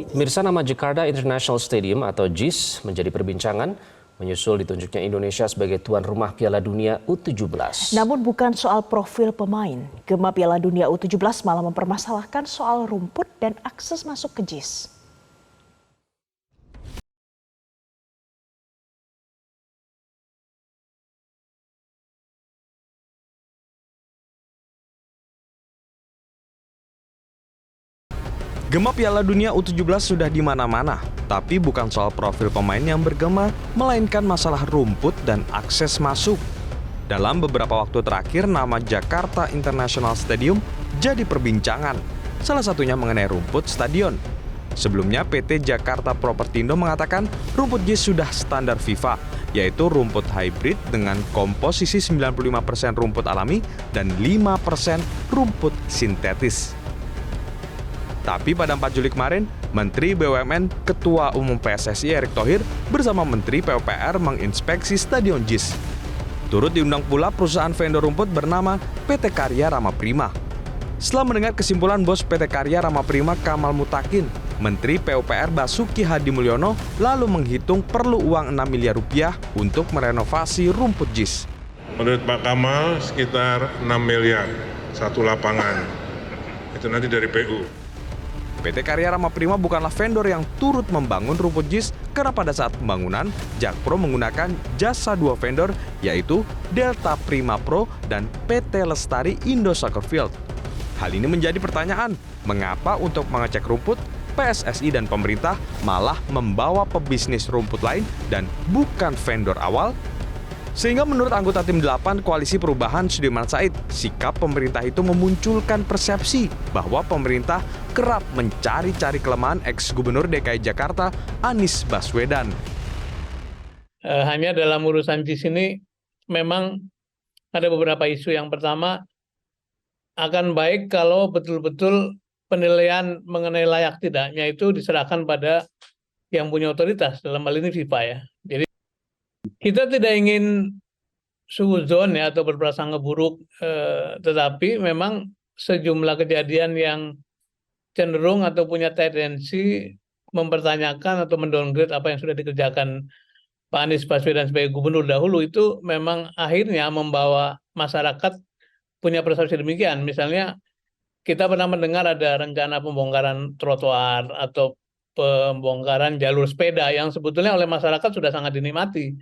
Pemirsa, nama Jakarta International Stadium atau JIS menjadi perbincangan menyusul ditunjuknya Indonesia sebagai tuan rumah Piala Dunia U17. Namun bukan soal profil pemain. Gema Piala Dunia U17 malah mempermasalahkan soal rumput dan akses masuk ke JIS. Gema Piala Dunia U17 sudah di mana-mana, tapi bukan soal profil pemain yang bergema, melainkan masalah rumput dan akses masuk. Dalam beberapa waktu terakhir, nama Jakarta International Stadium jadi perbincangan, salah satunya mengenai rumput stadion. Sebelumnya, PT Jakarta Propertindo mengatakan rumput JIS sudah standar FIFA, yaitu rumput hybrid dengan komposisi 95% rumput alami dan 5% rumput sintetis. Tapi pada 4 Juli kemarin, Menteri BUMN Ketua Umum PSSI Erick Thohir bersama Menteri PUPR menginspeksi Stadion JIS. Turut diundang pula perusahaan vendor rumput bernama PT Karya Rama Prima. Setelah mendengar kesimpulan bos PT Karya Rama Prima Kamal Mutakin, Menteri PUPR Basuki Hadi Mulyono lalu menghitung perlu uang 6 miliar rupiah untuk merenovasi rumput JIS. Menurut Pak Kamal sekitar 6 miliar satu lapangan. Itu nanti dari PU. PT Karya Rama Prima bukanlah vendor yang turut membangun rumput JIS karena pada saat pembangunan, Jakpro menggunakan jasa dua vendor yaitu Delta Prima Pro dan PT Lestari Indo Soccer Field. Hal ini menjadi pertanyaan, mengapa untuk mengecek rumput, PSSI dan pemerintah malah membawa pebisnis rumput lain dan bukan vendor awal? Sehingga menurut anggota tim 8 Koalisi Perubahan Sudirman Said, sikap pemerintah itu memunculkan persepsi bahwa pemerintah kerap mencari-cari kelemahan ex-gubernur DKI Jakarta Anies Baswedan. Hanya dalam urusan JIS ini memang ada beberapa isu. Yang pertama, akan baik kalau betul-betul penilaian mengenai layak tidaknya itu diserahkan pada yang punya otoritas, dalam hal ini FIFA ya. Jadi kita tidak ingin suzon ya atau berprasangka buruk, tetapi memang sejumlah kejadian yang cenderung atau punya tendensi mempertanyakan atau mendowngrade apa yang sudah dikerjakan Pak Anies Baswedan sebagai gubernur dahulu itu memang akhirnya membawa masyarakat punya persepsi demikian. Misalnya kita pernah mendengar ada rencana pembongkaran trotoar atau pembongkaran jalur sepeda yang sebetulnya oleh masyarakat sudah sangat dinikmati.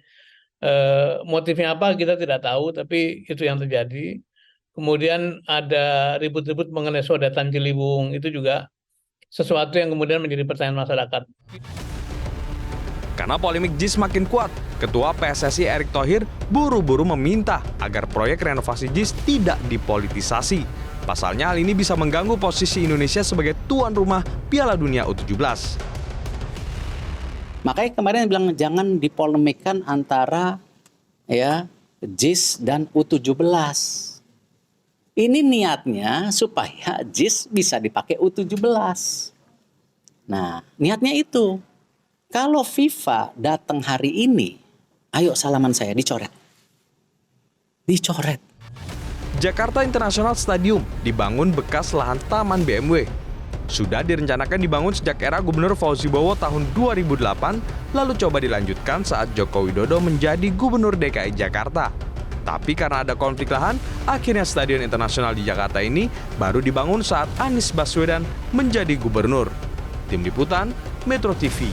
Motifnya apa kita tidak tahu, tapi itu yang terjadi. Kemudian ada ribut-ribut mengenai Sodetan Ciliwung, itu juga sesuatu yang kemudian menjadi pertanyaan masyarakat. Karena polemik JIS makin kuat, Ketua PSSI Erick Thohir buru-buru meminta agar proyek renovasi JIS tidak dipolitisasi. Pasalnya hal ini bisa mengganggu posisi Indonesia sebagai tuan rumah Piala Dunia U17. Makanya kemarin bilang jangan dipolemikkan antara ya JIS dan U17. Ini niatnya supaya JIS bisa dipakai U17. Nah, niatnya itu. Kalau FIFA datang hari ini, ayo salaman saya dicoret. Dicoret. Jakarta International Stadium dibangun bekas lahan taman BMW. Sudah direncanakan dibangun sejak era Gubernur Fauzi Bowo tahun 2008, lalu coba dilanjutkan saat Joko Widodo menjadi Gubernur DKI Jakarta. Tapi karena ada konflik lahan, akhirnya Stadion Internasional di Jakarta ini baru dibangun saat Anies Baswedan menjadi gubernur. Tim Liputan, Metro TV,